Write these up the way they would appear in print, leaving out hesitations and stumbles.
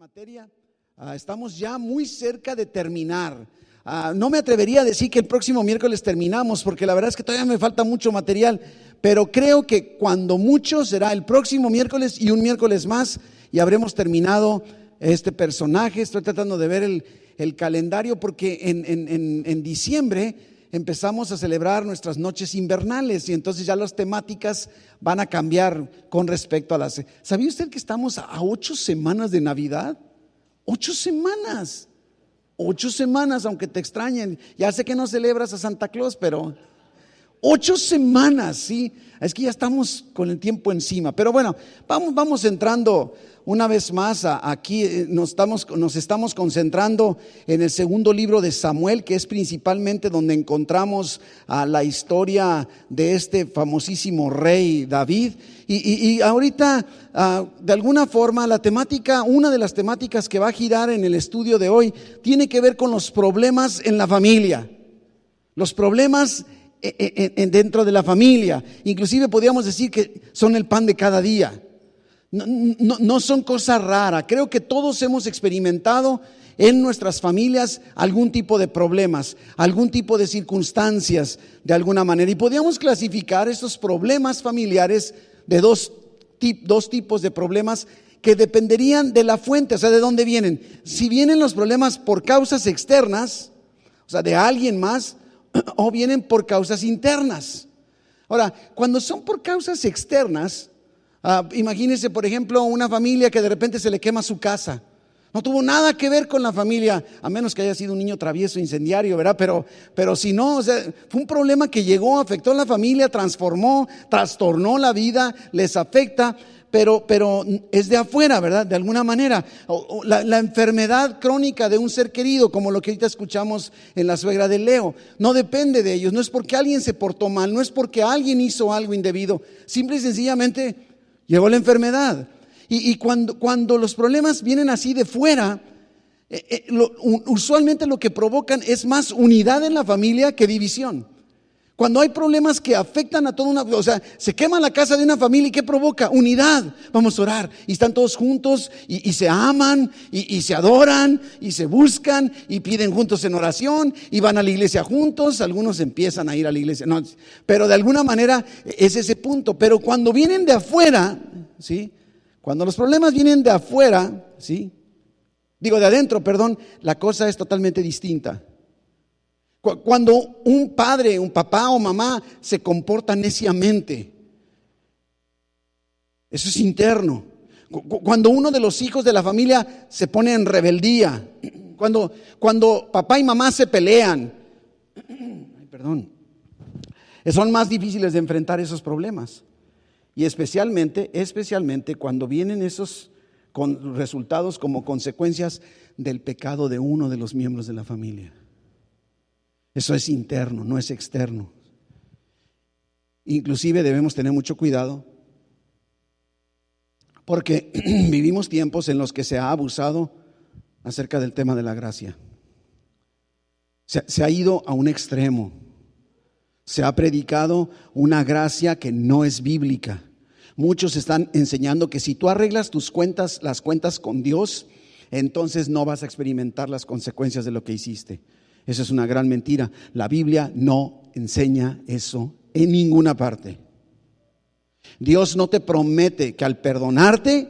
materia. Estamos ya muy cerca de terminar. No me atrevería a decir que el próximo miércoles terminamos, porque la verdad es que todavía me falta mucho material, pero creo que cuando mucho será el próximo miércoles y un miércoles más y habremos terminado este personaje. Estoy tratando de ver el calendario, porque en diciembre empezamos a celebrar nuestras noches invernales y entonces ya las temáticas van a cambiar con respecto a las... ¿Sabía usted que estamos a 8 semanas de Navidad? 8 semanas. 8 semanas, aunque te extrañen. Ya sé que no celebras a Santa Claus, pero 8 semanas, sí. Es que ya estamos con el tiempo encima. Pero bueno, vamos entrando una vez más aquí. Nos estamos concentrando en el segundo libro de Samuel, que es principalmente donde encontramos la historia de este famosísimo rey David. Y ahorita, de alguna forma, una de las temáticas que va a girar en el estudio de hoy tiene que ver con los problemas en la familia. Los problemas dentro de la familia. Inclusive podríamos decir que son el pan de cada día. No son cosas raras. Creo que todos hemos experimentado en nuestras familias algún tipo de problemas, algún tipo de circunstancias de alguna manera. Y podríamos clasificar estos problemas familiares de dos tipos de problemas que dependerían de la fuente, o sea, de dónde vienen. Si vienen los problemas por causas externas, o sea, de alguien más, o vienen por causas internas. Ahora, cuando son por causas externas, imagínense, por ejemplo, una familia que de repente se le quema su casa. No tuvo nada que ver con la familia, a menos que haya sido un niño travieso, incendiario, ¿verdad? Pero si no, o sea, fue un problema que llegó, afectó a la familia, transformó, trastornó la vida, les afecta. Pero es de afuera, ¿verdad? De alguna manera. La enfermedad crónica de un ser querido, como lo que ahorita escuchamos en la suegra de Leo, no depende de ellos. No es porque alguien se portó mal, no es porque alguien hizo algo indebido. Simple y sencillamente llegó la enfermedad. Y cuando los problemas vienen así de fuera, usualmente lo que provocan es más unidad en la familia que división. Cuando hay problemas que afectan a toda una, o sea, se quema la casa de una familia, ¿y qué provoca? Unidad. Vamos a orar, y están todos juntos y se aman y se adoran y se buscan y piden juntos en oración y van a la iglesia juntos. Algunos empiezan a ir a la iglesia, no, pero de alguna manera es ese punto. Pero cuando vienen de afuera, ¿sí? Cuando los problemas vienen de afuera, ¿sí? Digo de adentro, perdón, la cosa es totalmente distinta. Cuando un padre, un papá o mamá se comporta neciamente, eso es interno. Cuando uno de los hijos de la familia se pone en rebeldía, cuando papá y mamá se pelean, son más difíciles de enfrentar esos problemas. Y especialmente cuando vienen esos con resultados como consecuencias del pecado de uno de los miembros de la familia. Eso es interno, no es externo. Inclusive debemos tener mucho cuidado, porque vivimos tiempos en los que se ha abusado acerca del tema de la gracia. Se ha ido a un extremo. Se ha predicado una gracia que no es bíblica. Muchos están enseñando que si tú arreglas las cuentas con Dios, entonces no vas a experimentar las consecuencias de lo que hiciste. Eso es una gran mentira. La Biblia no enseña eso en ninguna parte. Dios no te promete que al perdonarte,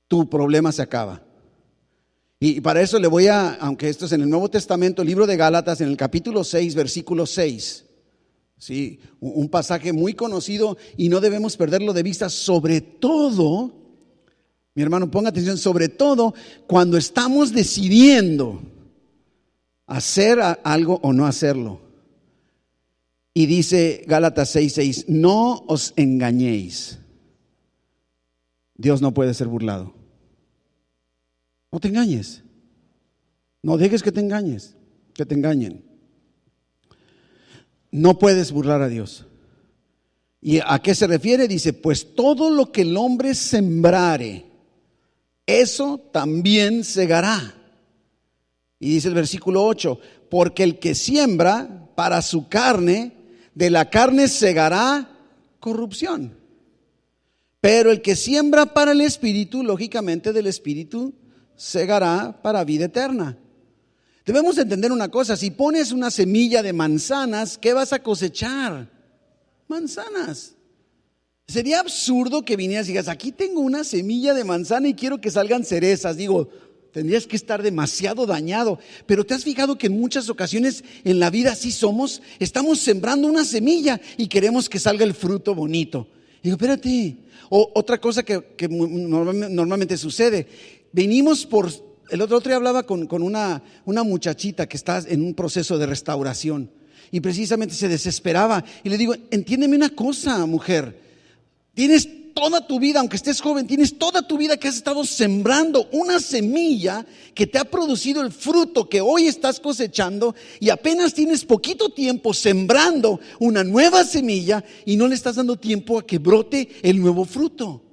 tu problema se acaba. Y para eso le voy aunque esto es en el Nuevo Testamento, el libro de Gálatas, en el capítulo 6, versículo 6. Sí, un pasaje muy conocido y no debemos perderlo de vista, sobre todo, mi hermano, ponga atención, sobre todo cuando estamos decidiendo hacer algo o no hacerlo. Y dice Gálatas 6:6, no os engañéis. Dios no puede ser burlado. No te engañes. No dejes que te engañen. No puedes burlar a Dios. ¿Y a qué se refiere? Dice, pues todo lo que el hombre sembrare, eso también segará. Y dice el versículo 8, porque el que siembra para su carne, de la carne segará corrupción. Pero el que siembra para el Espíritu, lógicamente del Espíritu segará para vida eterna. Debemos entender una cosa: si pones una semilla de manzanas, ¿qué vas a cosechar? Manzanas. Sería absurdo que vinieras y digas: aquí tengo una semilla de manzana y quiero que salgan cerezas. Digo, tendrías que estar demasiado dañado. Pero ¿te has fijado que en muchas ocasiones en la vida así somos? Estamos sembrando una semilla y queremos que salga el fruto bonito. Digo, espérate. Otra cosa que normalmente sucede: venimos por... El otro día hablaba con una muchachita que está en un proceso de restauración y precisamente se desesperaba. Y le digo: entiéndeme una cosa, mujer. Tienes toda tu vida, aunque estés joven, tienes toda tu vida que has estado sembrando una semilla que te ha producido el fruto que hoy estás cosechando, y apenas tienes poquito tiempo sembrando una nueva semilla y no le estás dando tiempo a que brote el nuevo fruto.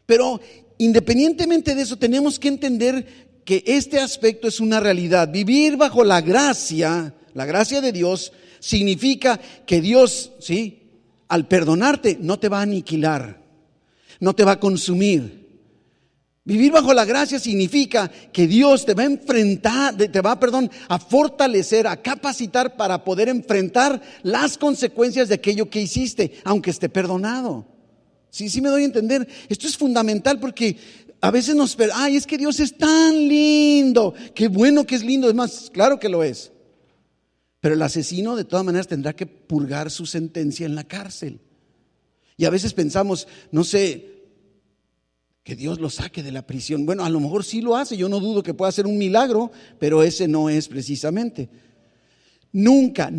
Pero independientemente de eso, tenemos que entender que este aspecto es una realidad. Vivir bajo la gracia de Dios, significa que Dios, ¿sí?, al perdonarte, no te va a aniquilar, no te va a consumir. Vivir bajo la gracia significa que Dios te va a enfrentar, a fortalecer, a capacitar para poder enfrentar las consecuencias de aquello que hiciste, aunque esté perdonado. Sí me doy a entender. Esto es fundamental, porque a veces es que Dios es tan lindo, qué bueno que es lindo. Es más, claro que lo es. Pero el asesino de todas maneras tendrá que purgar su sentencia en la cárcel. Y a veces pensamos, no sé, que Dios lo saque de la prisión. Bueno, a lo mejor sí lo hace, yo no dudo que pueda hacer un milagro, pero ese no es precisamente. Nunca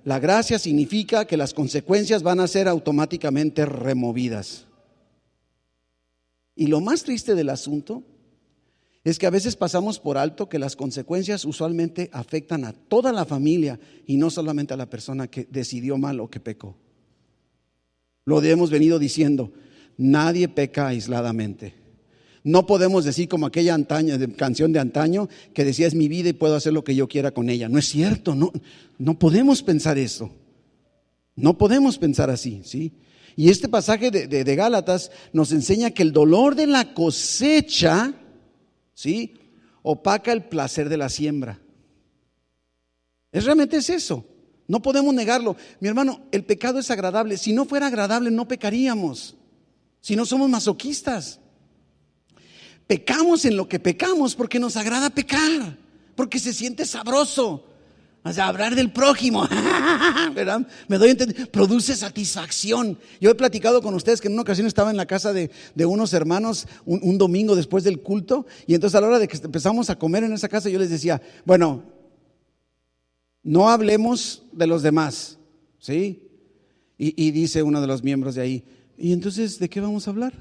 la gracia significa que las consecuencias van a ser automáticamente removidas. Y lo más triste del asunto es que a veces pasamos por alto que las consecuencias usualmente afectan a toda la familia y no solamente a la persona que decidió mal o que pecó. Lo hemos venido diciendo: nadie peca aisladamente. No podemos decir como aquella canción de antaño que decía: es mi vida y puedo hacer lo que yo quiera con ella. No es cierto, no podemos pensar eso. No podemos pensar así, ¿sí? Y este pasaje de Gálatas nos enseña que el dolor de la cosecha, ¿sí?, opaca el placer de la siembra. Realmente es eso. No podemos negarlo. Mi hermano, el pecado es agradable. Si no fuera agradable, no pecaríamos. Si no somos masoquistas. Pecamos en lo que pecamos porque nos agrada pecar, porque se siente sabroso. O sea, hablar del prójimo, ¿verdad? Me doy a entender, produce satisfacción. Yo he platicado con ustedes que en una ocasión estaba en la casa de unos hermanos un domingo después del culto, y entonces a la hora de que empezamos a comer en esa casa, yo les decía: bueno, no hablemos de los demás, ¿sí? Y dice uno de los miembros de ahí: ¿y entonces de qué vamos a hablar?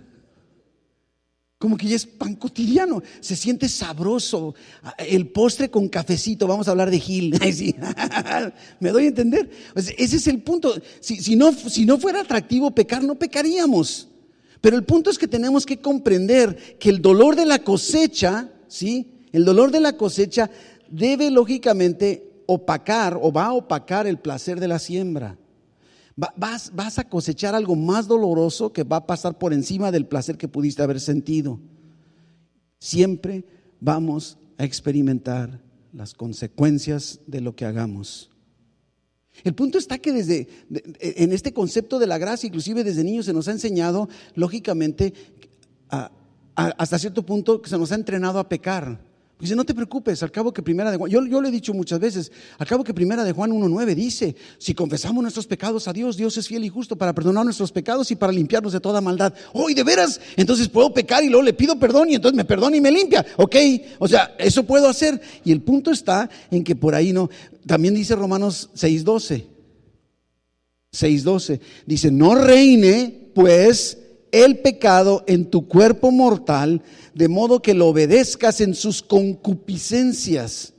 Como que ya es pan cotidiano, se siente sabroso. El postre con cafecito, vamos a hablar de Gil. Sí. ¿Me doy a entender? Ese es el punto. Si no fuera atractivo pecar, no pecaríamos. Pero el punto es que tenemos que comprender que el dolor de la cosecha, ¿sí?, el dolor de la cosecha debe lógicamente opacar, o va a opacar, el placer de la siembra. Vas a cosechar algo más doloroso que va a pasar por encima del placer que pudiste haber sentido. Siempre vamos a experimentar las consecuencias de lo que hagamos. El punto está que en este concepto de la gracia, inclusive desde niños se nos ha enseñado, lógicamente, hasta cierto punto, que se nos ha entrenado a pecar. Dice: no te preocupes, al cabo que primera de Juan, yo lo he dicho muchas veces, al cabo que primera de Juan 1:9 dice: si confesamos nuestros pecados a Dios, Dios es fiel y justo para perdonar nuestros pecados y para limpiarnos de toda maldad. ¿Y de veras? Entonces puedo pecar y luego le pido perdón y entonces me perdona y me limpia. Ok, o sea, eso puedo hacer. Y el punto está en que por ahí no. También dice Romanos 6:12, dice: no reine pues el pecado en tu cuerpo mortal, de modo que lo obedezcas en sus concupiscencias,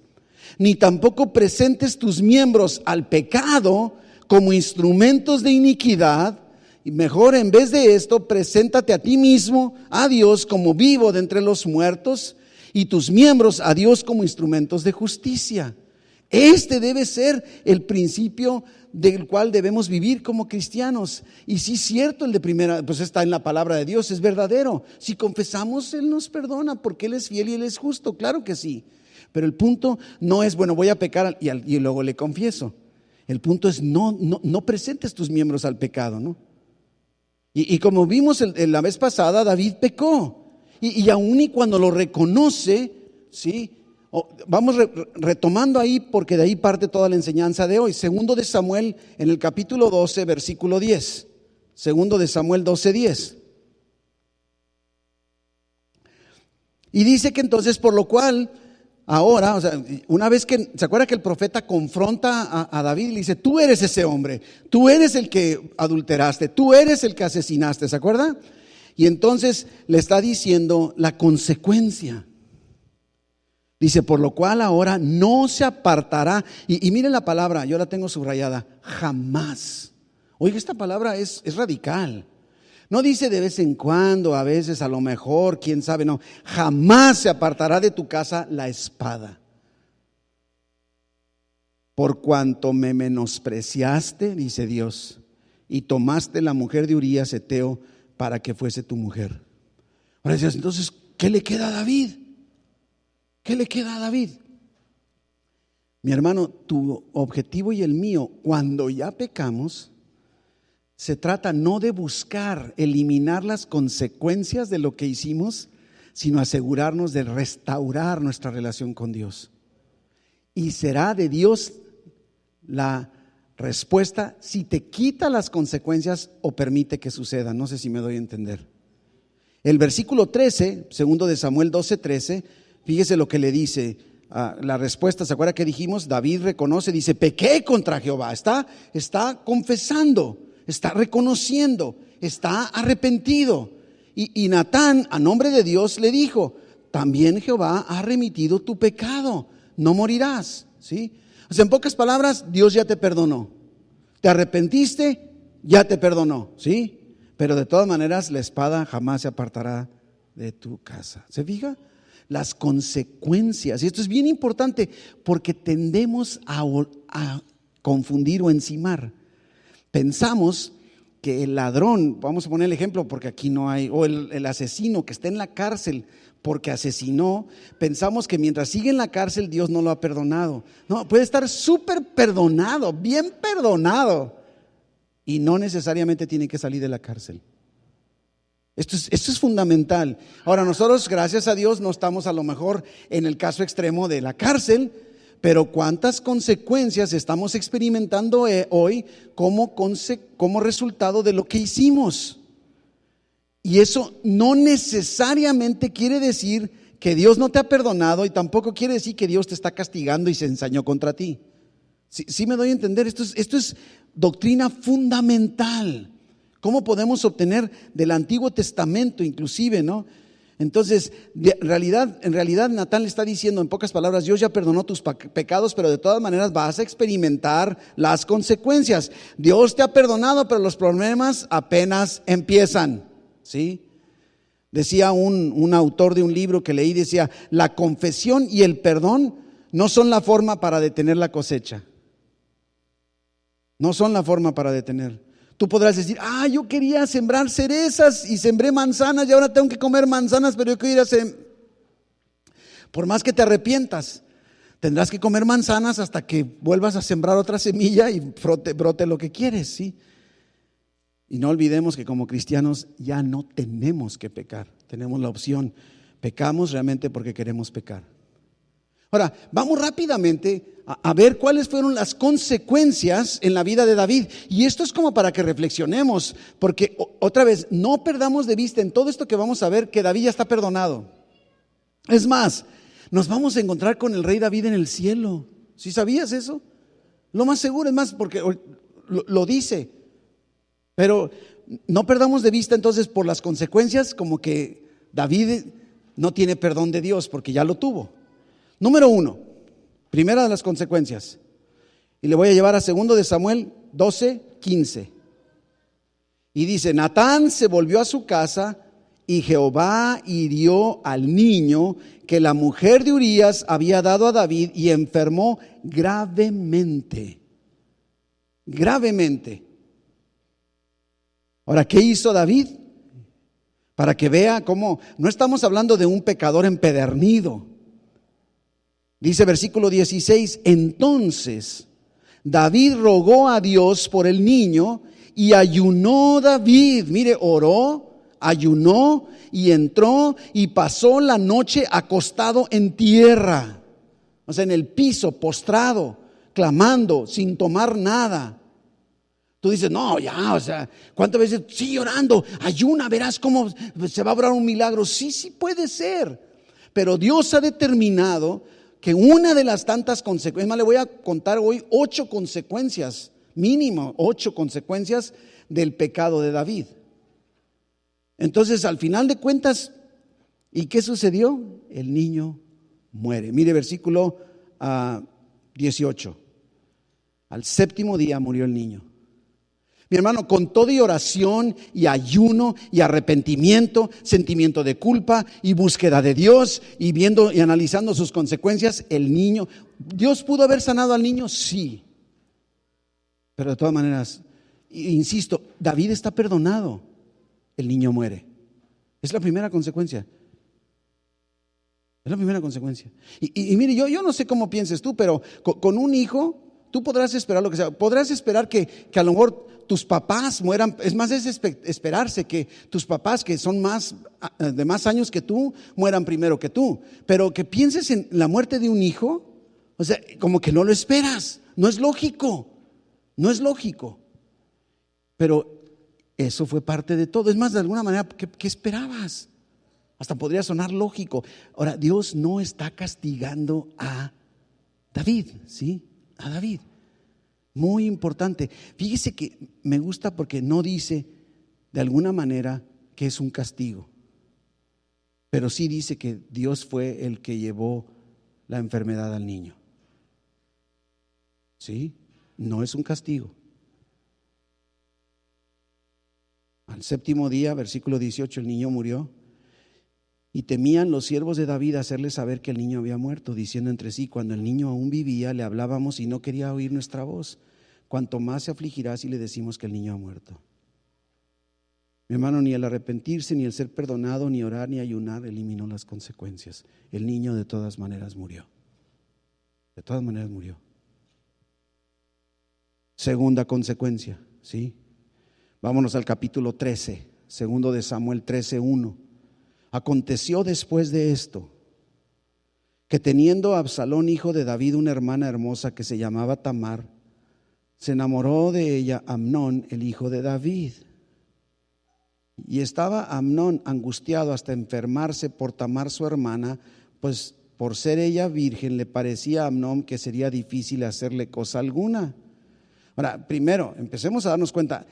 ni tampoco presentes tus miembros al pecado como instrumentos de iniquidad. Y mejor, en vez de esto, preséntate a ti mismo, a Dios, como vivo de entre los muertos, y tus miembros a Dios como instrumentos de justicia. Este debe ser el principio del cual debemos vivir como cristianos. Y sí es cierto, el de primera, pues está en la palabra de Dios, es verdadero. Si confesamos, Él nos perdona porque Él es fiel y Él es justo, claro que sí. Pero el punto no es, bueno, voy a pecar y luego le confieso. El punto es no presentes tus miembros al pecado, ¿no? Y como vimos la vez pasada, David pecó. Y aún y cuando lo reconoce, ¿sí? Vamos retomando ahí, porque de ahí parte toda la enseñanza de hoy. Segundo de Samuel, en el capítulo 12, versículo 10. Segundo de Samuel 12:10. Y dice que entonces, por lo cual, ahora, o sea, una vez que, ¿se acuerda que el profeta confronta a David y le dice, tú eres ese hombre, tú eres el que adulteraste, tú eres el que asesinaste, ¿se acuerda? Y entonces le está diciendo la consecuencia. Dice, por lo cual ahora no se apartará. Y miren la palabra, yo la tengo subrayada, jamás. Oiga, esta palabra es radical. No dice de vez en cuando, a veces, a lo mejor, quién sabe, no. Jamás se apartará de tu casa la espada. Por cuanto me menospreciaste, dice Dios, y tomaste la mujer de Urías Eteo para que fuese tu mujer. Ahora decías, entonces, ¿qué le queda a David? ¿Qué le queda a David? Mi hermano, tu objetivo y el mío, cuando ya pecamos, se trata no de buscar eliminar las consecuencias de lo que hicimos, sino asegurarnos de restaurar nuestra relación con Dios. Y será de Dios la respuesta si te quita las consecuencias o permite que suceda. No sé si me doy a entender. El versículo 13, segundo de Samuel 12:13, fíjese lo que le dice. La respuesta, ¿se acuerda que dijimos? David reconoce, dice, pequé contra Jehová. Está confesando, está reconociendo, está arrepentido. Y Natán, a nombre de Dios, le dijo, también Jehová ha remitido tu pecado, no morirás. ¿Sí? O sea, en pocas palabras, Dios ya te perdonó. Te arrepentiste, ya te perdonó. ¿Sí? Pero de todas maneras, la espada jamás se apartará de tu casa. ¿Se fija? Las consecuencias, y esto es bien importante porque tendemos a confundir o encimar. Pensamos que el ladrón, vamos a poner el ejemplo porque aquí no hay, o el asesino que está en la cárcel porque asesinó, pensamos que mientras sigue en la cárcel Dios no lo ha perdonado. No, puede estar súper perdonado, bien perdonado, y no necesariamente tiene que salir de la cárcel. Esto es fundamental. Ahora, nosotros, gracias a Dios, no estamos a lo mejor en el caso extremo de la cárcel, pero cuántas consecuencias estamos experimentando hoy como resultado de lo que hicimos. Y eso no necesariamente quiere decir que Dios no te ha perdonado, y tampoco quiere decir que Dios te está castigando y se ensañó contra ti. Sí me doy a entender, esto es doctrina fundamental. ¿Cómo podemos obtener del Antiguo Testamento inclusive, no? Entonces, en realidad Natán le está diciendo en pocas palabras, Dios ya perdonó tus pecados, pero de todas maneras vas a experimentar las consecuencias. Dios te ha perdonado, pero los problemas apenas empiezan, ¿sí? Decía un autor de un libro que leí, decía, la confesión y el perdón no son la forma para detener la cosecha. No son la forma para detener. Tú podrás decir, yo quería sembrar cerezas y sembré manzanas y ahora tengo que comer manzanas, pero yo quiero ir a sembrar. Por más que te arrepientas, tendrás que comer manzanas hasta que vuelvas a sembrar otra semilla y brote lo que quieres, ¿sí? Y no olvidemos que como cristianos ya no tenemos que pecar, tenemos la opción. Pecamos realmente porque queremos pecar. Ahora, vamos rápidamente a ver cuáles fueron las consecuencias en la vida de David. Y esto es como para que reflexionemos, porque otra vez, no perdamos de vista en todo esto que vamos a ver que David ya está perdonado. Es más, nos vamos a encontrar con el rey David en el cielo. ¿Sí sabías eso? Lo más seguro, es más, porque lo dice. Pero no perdamos de vista entonces por las consecuencias como que David no tiene perdón de Dios porque ya lo tuvo. Número 1, primera de las consecuencias, y le voy a llevar a 2 de Samuel 12:15. Y dice, Natán se volvió a su casa y Jehová hirió al niño que la mujer de Urías había dado a David y enfermó gravemente. gravemente. Ahora, ¿qué hizo David? Para que vea cómo no estamos hablando de un pecador empedernido. Dice versículo 16, entonces David rogó a Dios por el niño y ayunó David. Mire, oró, ayunó y entró y pasó la noche acostado en tierra, o sea, en el piso, postrado, clamando, sin tomar nada. Tú dices, no, ya, o sea, ¿cuántas veces? Sí, orando, ayuna, verás cómo se va a obrar un milagro. Sí, sí puede ser, pero Dios ha determinado que una de las tantas consecuencias, más le voy a contar hoy 8 consecuencias, mínimo 8 consecuencias del pecado de David. Entonces, al final de cuentas, ¿y qué sucedió? El niño muere. Mire versículo 18. Al 7º día murió el niño. Mi hermano, con todo y oración y ayuno y arrepentimiento, sentimiento de culpa y búsqueda de Dios y viendo y analizando sus consecuencias, el niño, ¿Dios pudo haber sanado al niño? Sí. Pero de todas maneras, insisto, David está perdonado, el niño muere. Es la primera consecuencia. Es la primera consecuencia. Y mire, yo no sé cómo pienses tú, pero con un hijo, tú podrás esperar lo que sea. Podrás esperar que a lo mejor tus papás mueran. Es más, es esperarse que tus papás, que son de más años que tú, mueran primero que tú. Pero que pienses en la muerte de un hijo, o sea, como que no lo esperas. No es lógico. No es lógico. Pero eso fue parte de todo. Es más, de alguna manera, ¿qué esperabas? Hasta podría sonar lógico. Ahora, Dios no está castigando a David, ¿sí? A David. Muy importante. Fíjese que me gusta porque no dice de alguna manera que es un castigo, pero sí dice que Dios fue el que llevó la enfermedad al niño. ¿Sí? No es un castigo. Al 7º día, versículo 18, el niño murió. Y temían los siervos de David hacerle saber que el niño había muerto, diciendo entre sí, cuando el niño aún vivía, le hablábamos y no quería oír nuestra voz. Cuanto más se afligirá si le decimos que el niño ha muerto. Mi hermano, ni el arrepentirse, ni el ser perdonado, ni orar, ni ayunar eliminó las consecuencias. El niño de todas maneras murió. De todas maneras murió. Segunda consecuencia, ¿sí? Vámonos al capítulo 13, segundo de Samuel 13:1. Aconteció después de esto, que teniendo Absalón, hijo de David, una hermana hermosa que se llamaba Tamar, se enamoró de ella Amnón, el hijo de David. Y estaba Amnón angustiado hasta enfermarse por Tamar su hermana, pues por ser ella virgen le parecía a Amnón que sería difícil hacerle cosa alguna. Ahora, primero, empecemos a darnos cuenta,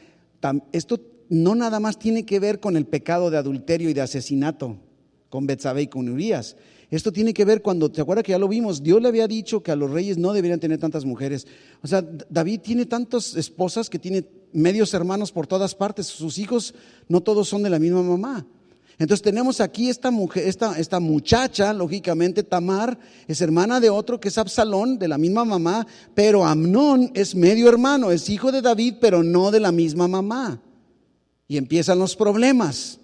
esto no nada más tiene que ver con el pecado de adulterio y de asesinato, con Betsabé y con Urías. Esto tiene que ver cuando, ¿te acuerdas que ya lo vimos? Dios le había dicho que a los reyes no deberían tener tantas mujeres. O sea, David tiene tantas esposas que tiene medios hermanos por todas partes. Sus hijos no todos son de la misma mamá. Entonces tenemos aquí esta mujer, esta muchacha, lógicamente Tamar, es hermana de otro que es Absalón, de la misma mamá, pero Amnón es medio hermano, es hijo de David, pero no de la misma mamá. Y empiezan los problemas.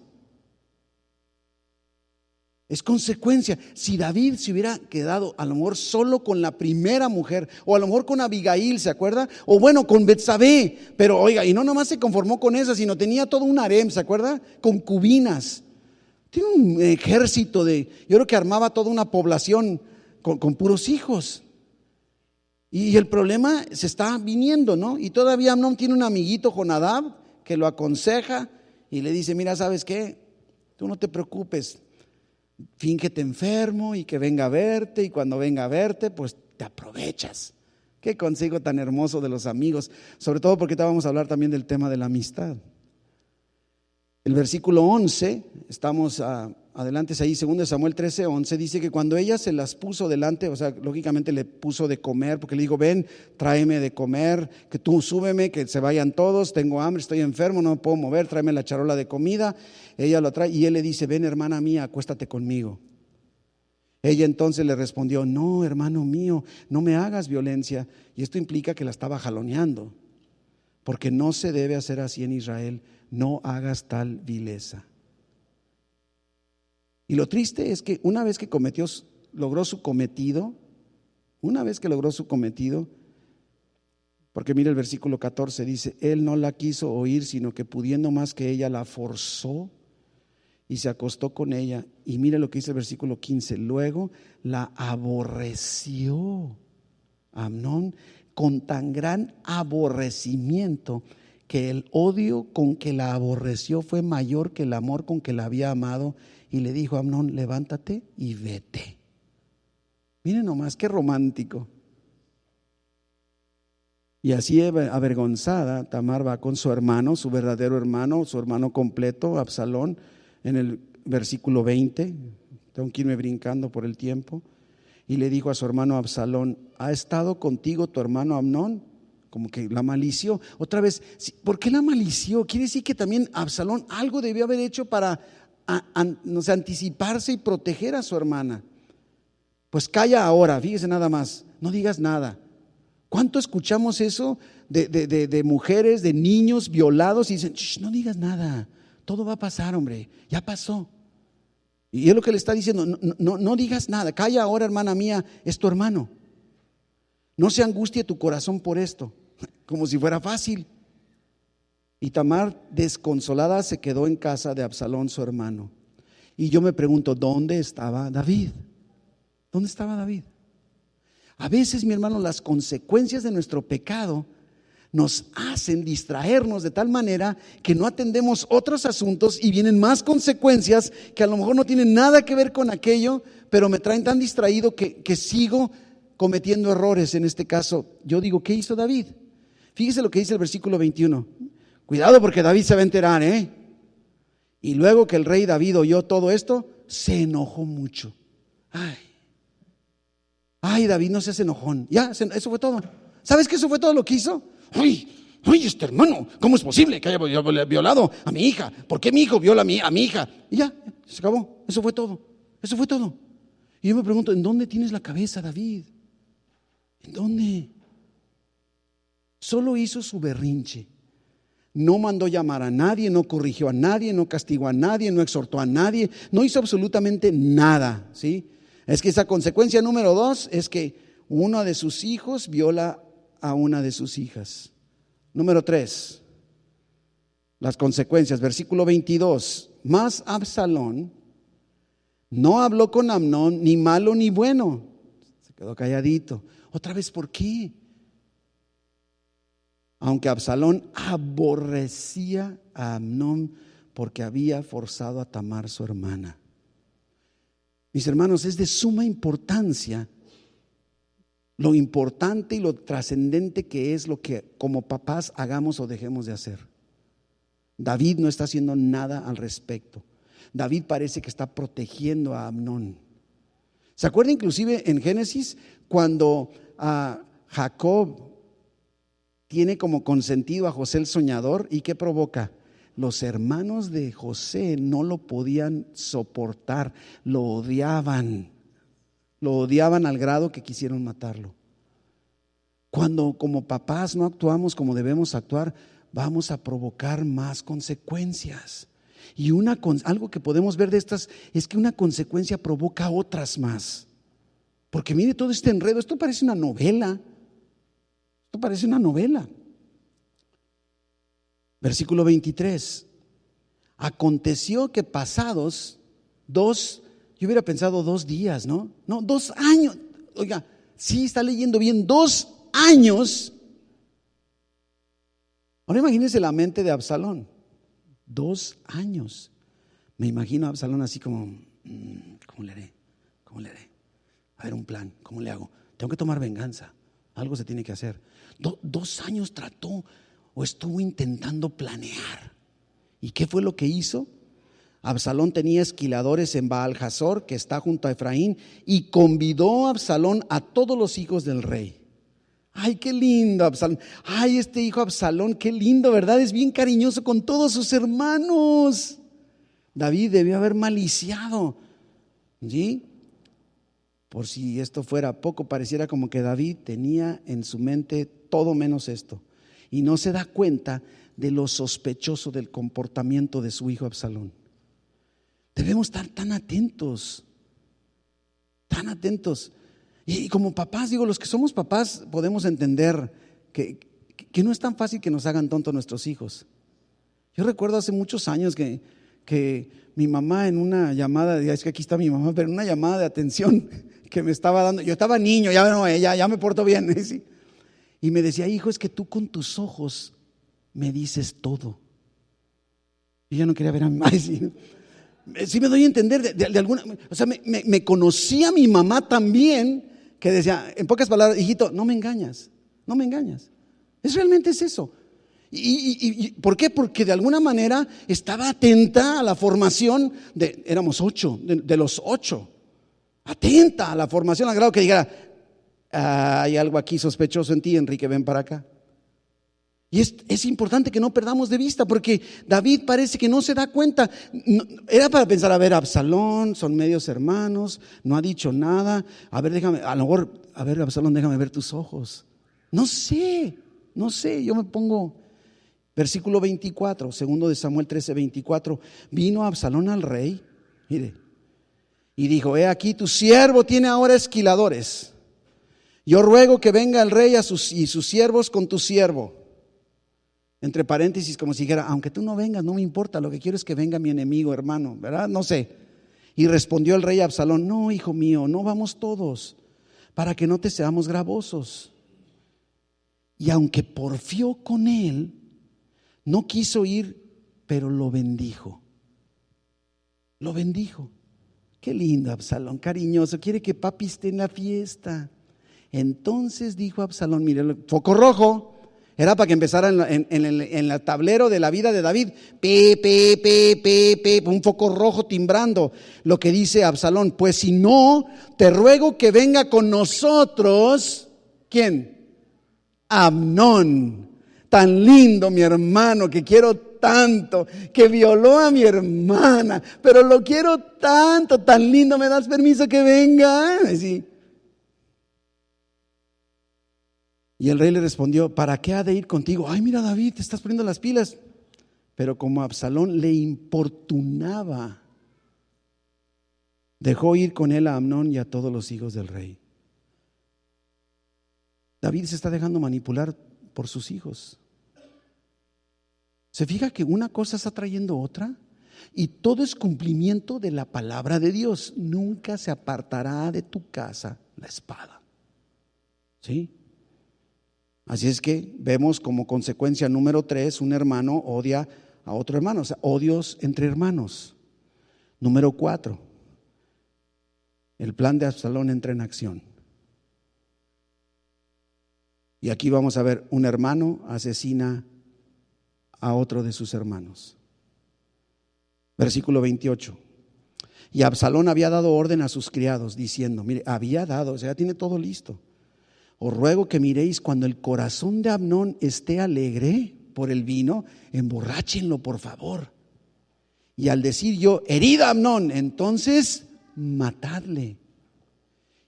Es consecuencia. Si David se hubiera quedado a lo mejor solo con la primera mujer, o a lo mejor con Abigail, ¿se acuerda? O bueno, con Betsabé, pero oiga, y no nomás se conformó con esa, sino tenía todo un harem, ¿se acuerda? Concubinas. Tiene un ejército yo creo que armaba toda una población con puros hijos. Y el problema se está viniendo, ¿no? Y todavía Amnón tiene un amiguito, Jonadab, que lo aconseja y le dice, mira, ¿sabes qué? Tú no te preocupes, fíngete enfermo y que venga a verte, y cuando venga a verte, pues te aprovechas. Qué consejo tan hermoso de los amigos, sobre todo porque vamos a hablar también del tema de la amistad. El versículo 11, estamos adelante ahí, 2 Samuel 13:11, dice que cuando ella se las puso delante, o sea, lógicamente le puso de comer, porque le dijo, ven, tráeme de comer, que tú súbeme, que se vayan todos, tengo hambre, estoy enfermo, no me puedo mover, tráeme la charola de comida. Ella lo trae y él le dice, ven hermana mía, acuéstate conmigo. Ella entonces le respondió, no hermano mío, no me hagas violencia. Y esto implica que la estaba jaloneando. porque no se debe hacer así en Israel. No hagas tal vileza. Y lo triste es que una vez que logró su cometido, porque mira el versículo 14, dice: él no la quiso oír, sino que pudiendo más que ella, la forzó y se acostó con ella. Y mira lo que dice el versículo 15: luego la aborreció Amnón con tan gran aborrecimiento que el odio con que la aborreció fue mayor que el amor con que la había amado. Y le dijo a Amnón: levántate y vete. Miren nomás qué romántico. Y así avergonzada, Tamar va con su hermano, su verdadero hermano, su hermano completo, Absalón, en el versículo 20. Tengo que irme brincando por el tiempo. Y le dijo a su hermano Absalón: ¿ha estado contigo tu hermano Amnón? Como que la malició. Otra vez, ¿por qué la malició? Quiere decir que también Absalón algo debió haber hecho para no sé, anticiparse y proteger a su hermana. Pues calla ahora, fíjese nada más, no digas nada. ¿Cuánto escuchamos eso de mujeres, de niños violados y dicen: no digas nada, todo va a pasar, hombre, ya pasó? Y es lo que le está diciendo: no digas nada, calla ahora, hermana mía, es tu hermano. No se angustie tu corazón por esto, como si fuera fácil. Y Tamar, desconsolada, se quedó en casa de Absalón, su hermano. Y yo me pregunto: ¿dónde estaba David? ¿Dónde estaba David? A veces, mi hermano, las consecuencias de nuestro pecado nos hacen distraernos de tal manera que no atendemos otros asuntos y vienen más consecuencias que a lo mejor no tienen nada que ver con aquello, pero me traen tan distraído que sigo cometiendo errores. En este caso, yo digo: ¿qué hizo David? Fíjese lo que dice el versículo 21. Cuidado, porque David se va a enterar, Y luego que el rey David oyó todo esto, se enojó mucho. Ay, David, no seas enojón. Ya, eso fue todo. ¿Sabes que eso fue todo lo que hizo? Ay, este hermano, ¿cómo es posible que haya violado a mi hija? ¿Por qué mi hijo viola a mi hija? Y ya, se acabó. Eso fue todo. Y yo me pregunto: ¿en dónde tienes la cabeza, David? ¿En dónde? Solo hizo su berrinche. No mandó llamar a nadie, no corrigió a nadie, no castigó a nadie, no exhortó a nadie, no hizo absolutamente nada, ¿sí? Es que esa consecuencia número 2 es que uno de sus hijos viola a una de sus hijas. Número 3, las consecuencias, versículo 22. Mas Absalón no habló con Amnón ni malo ni bueno, se quedó calladito. Otra vez, ¿por qué? Aunque Absalón aborrecía a Amnón porque había forzado a Tamar, su hermana. Mis hermanos, es de suma importancia lo importante y lo trascendente que es lo que como papás hagamos o dejemos de hacer. David no está haciendo nada al respecto. David parece que está protegiendo a Amnón. ¿Se acuerda inclusive en Génesis cuando Jacob tiene como consentido a José el soñador? ¿Y qué provoca? Los hermanos de José no lo podían soportar, lo odiaban al grado que quisieron matarlo. Cuando como papás no actuamos como debemos actuar, vamos a provocar más consecuencias. Y algo que podemos ver de estas es que una consecuencia provoca otras más. Porque mire todo este enredo, esto parece una novela. Versículo 23. Aconteció que pasados yo hubiera pensado 2 días, ¿no? No, 2 años. Oiga, sí está leyendo bien, 2 años. Ahora imagínense la mente de Absalón. 2 años. Me imagino a Absalón así como: ¿cómo le haré? A ver, un plan, ¿cómo le hago? Tengo que tomar venganza. Algo se tiene que hacer. 2 años trató o estuvo intentando planear. ¿Y qué fue lo que hizo? Absalón tenía esquiladores en Baal-Hazor, que está junto a Efraín, y convidó a Absalón a todos los hijos del rey. Ay, qué lindo Absalón. Ay, este hijo Absalón, qué lindo, ¿verdad? Es bien cariñoso con todos sus hermanos. David debió haber maliciado, ¿sí? Por si esto fuera poco, pareciera como que David tenía en su mente todo menos esto. y no se da cuenta de lo sospechoso del comportamiento de su hijo Absalón. Debemos estar tan atentos, tan atentos. Y como papás, digo, los que somos papás podemos entender que no es tan fácil que nos hagan tontos nuestros hijos. Yo recuerdo hace muchos años que mi mamá en una llamada, es que aquí está mi mamá, pero en una llamada de atención que me estaba dando, yo estaba niño, ya me porto bien, ¿sí? Y me decía, hijo, es que tú con tus ojos me dices todo. Yo ya no quería ver a mi mamá, ¿sí? Sí me doy a entender de alguna, o sea, me conocía mi mamá también, que decía, en pocas palabras, hijito, no me engañas. Realmente es eso. ¿Y por qué? Porque de alguna manera estaba atenta a la formación éramos 8, de los 8, atenta a la formación, al grado que dijera, hay algo aquí sospechoso en ti, Enrique, ven para acá. Y es importante que no perdamos de vista, porque David parece que no se da cuenta. Era para pensar, a ver, Absalón, son medios hermanos, no ha dicho nada. A ver, a lo mejor, a ver, Absalón, déjame ver tus ojos. No sé, yo me pongo. Versículo 24, segundo de Samuel 13, 24. Vino Absalón al rey, mire, y dijo, he aquí tu siervo tiene ahora esquiladores. Yo ruego que venga el rey y sus siervos con tu siervo. Entre paréntesis, como si dijera, aunque tú no vengas, no me importa, lo que quiero es que venga mi enemigo, hermano, ¿verdad? No sé. Y respondió el rey a Absalón, no, hijo mío, no vamos todos, para que no te seamos gravosos. Y aunque porfió con él, no quiso ir, pero lo bendijo. Lo bendijo. Qué lindo Absalón, cariñoso, quiere que papi esté en la fiesta. Entonces dijo Absalón, mire, el foco rojo. Era para que empezara en el tablero de la vida de David. Un foco rojo timbrando. Lo que dice Absalón, pues si no, te ruego que venga con nosotros. ¿Quién? Amnón. Tan lindo mi hermano, que quiero tanto, que violó a mi hermana, pero lo quiero tanto, tan lindo, ¿me das permiso que venga? Sí. Y el rey le respondió, ¿para qué ha de ir contigo? Ay, mira, David, te estás poniendo las pilas. Pero como Absalón le importunaba, dejó ir con él a Amnón y a todos los hijos del rey. David se está dejando manipular por sus hijos. ¿Se fija que una cosa está trayendo otra? Y todo es cumplimiento de la palabra de Dios. Nunca se apartará de tu casa la espada. ¿Sí? Así es que vemos como consecuencia número 3, un hermano odia a otro hermano, o sea, odios entre hermanos. Número 4, el plan de Absalón entra en acción. Y aquí vamos a ver, un hermano asesina a otro de sus hermanos. Versículo 28. Y Absalón había dado orden a sus criados diciendo, mire, había dado, o sea, ya tiene todo listo. Os ruego que miréis cuando el corazón de Amnón esté alegre por el vino, emborráchenlo por favor. Y al decir yo, herid a Amnón, entonces matadle.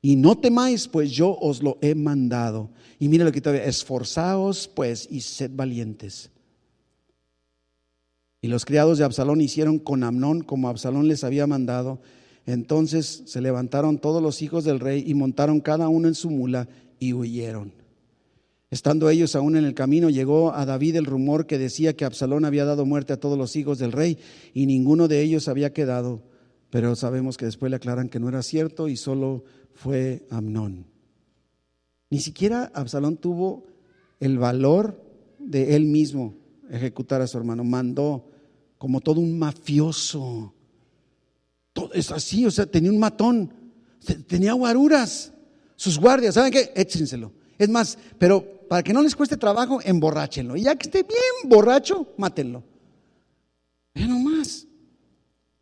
Y no temáis, pues yo os lo he mandado. Y mira lo que todavía, esforzaos pues y sed valientes. Y los criados de Absalón hicieron con Amnón como Absalón les había mandado. Entonces se levantaron todos los hijos del rey y montaron cada uno en su mula y huyeron. Estando ellos aún en el camino, llegó a David el rumor que decía que Absalón había dado muerte a todos los hijos del rey y ninguno de ellos había quedado. Pero sabemos que después le aclaran que no era cierto y solo fue Amnón. Ni siquiera Absalón tuvo el valor de él mismo ejecutar a su hermano. Mandó como todo un mafioso. Todo es así, o sea, tenía un matón, tenía guaruras. Sus guardias, ¿saben qué? Échenselo. Es más, pero para que no les cueste trabajo, emborráchenlo. Y ya que esté bien borracho, mátenlo. Ya no más.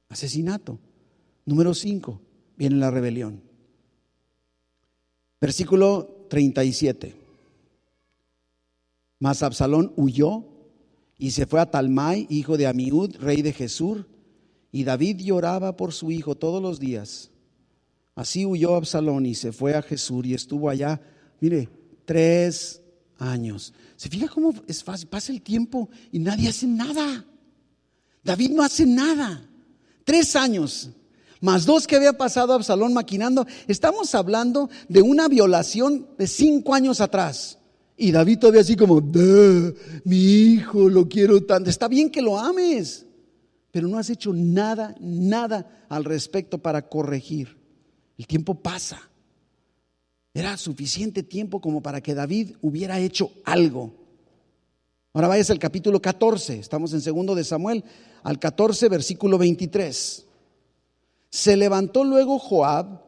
Asesinato. Número 5, viene la rebelión. Versículo 37. Mas Absalón huyó y se fue a Talmai, hijo de Amiud, rey de Gesur, y David lloraba por su hijo todos los días. Así huyó Absalón y se fue a Gesur y estuvo allá, mire, 3 años. ¿Se fija cómo es fácil? Pasa el tiempo y nadie hace nada. David no hace nada. 3 años, más 2 que había pasado Absalón maquinando. Estamos hablando de una violación de 5 años atrás. Y David todavía así como, mi hijo, lo quiero tanto. Está bien que lo ames, pero no has hecho nada al respecto para corregir. El tiempo pasa. Era suficiente tiempo como para que David hubiera hecho algo. Ahora vayas al capítulo 14. Estamos en 2 de Samuel, al 14, versículo 23. Se levantó luego Joab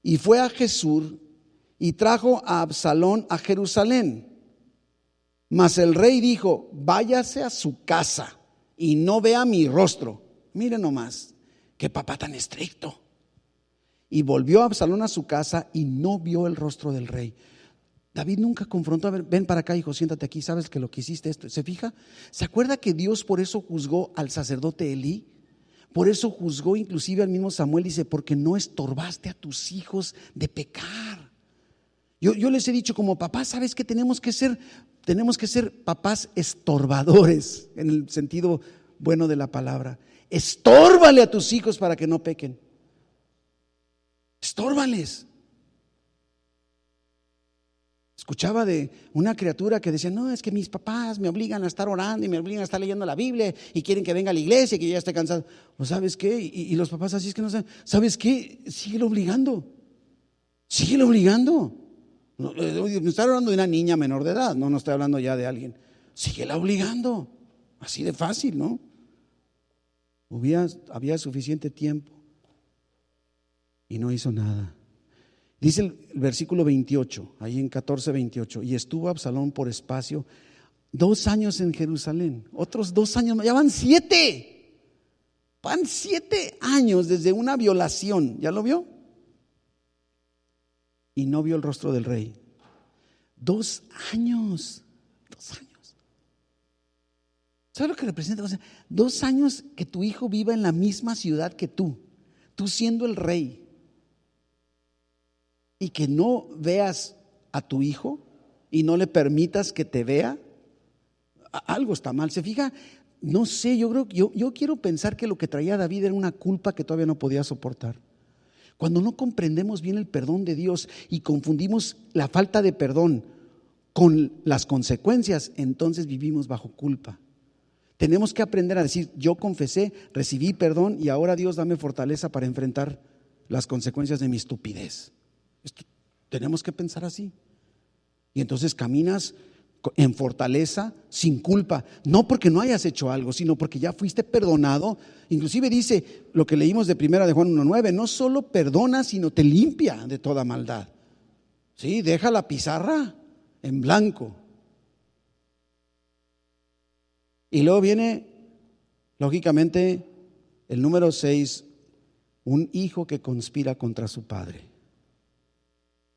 y fue a Jesús y trajo a Absalón a Jerusalén. Mas el rey dijo: váyase a su casa y no vea mi rostro. Miren nomás, qué papá tan estricto. Y volvió Absalón a su casa y no vio el rostro del rey. David nunca confrontó. A ver, ven para acá, hijo, siéntate aquí. ¿Sabes que lo que hiciste esto? ¿Se fija? ¿Se acuerda que Dios por eso juzgó al sacerdote Elí? Por eso juzgó inclusive al mismo Samuel. Dice: porque no estorbaste a tus hijos de pecar. Yo les he dicho como papás, ¿sabes qué? Tenemos que ser papás estorbadores, en el sentido bueno de la palabra. Estórbale a tus hijos para que no pequen. Estórbales. Escuchaba de una criatura que decía: no, es que mis papás me obligan a estar orando y me obligan a estar leyendo la Biblia y quieren que venga a la iglesia y que yo ya esté cansado. ¿O sabes qué? Y los papás así es que no saben. ¿Sabes qué? Síguelo obligando. Síguelo obligando. No, me estoy hablando de una niña menor de edad, no estoy hablando ya de alguien. Síguela obligando. Así de fácil, ¿no? Había suficiente tiempo y no hizo nada. Dice el versículo 28, ahí en 14:28, y estuvo Absalón por espacio 2 años en Jerusalén. Otros 2 años, ya van 7. Van 7 años desde una violación. ¿Ya lo vio? Y no vio el rostro del rey. 2 años. 2 años. ¿Sabe lo que representa? O sea, 2 años que tu hijo viva en la misma ciudad que tú siendo el rey, y que no veas a tu hijo y no le permitas que te vea. Algo está mal. ¿Se fija? No sé, yo quiero pensar que lo que traía David era una culpa que todavía no podía soportar. Cuando no comprendemos bien el perdón de Dios y confundimos la falta de perdón con las consecuencias, entonces vivimos bajo culpa. Tenemos que aprender a decir: yo confesé, recibí perdón y ahora Dios dame fortaleza para enfrentar las consecuencias de mi estupidez. Tenemos que pensar así. Y entonces caminas en fortaleza, sin culpa, no porque no hayas hecho algo, sino porque ya fuiste perdonado. Inclusive dice lo que leímos de 1 de Juan 1:9: no solo perdona, sino te limpia de toda maldad. Sí, deja la pizarra en blanco. Y luego viene, lógicamente, el número 6, un hijo que conspira contra su padre.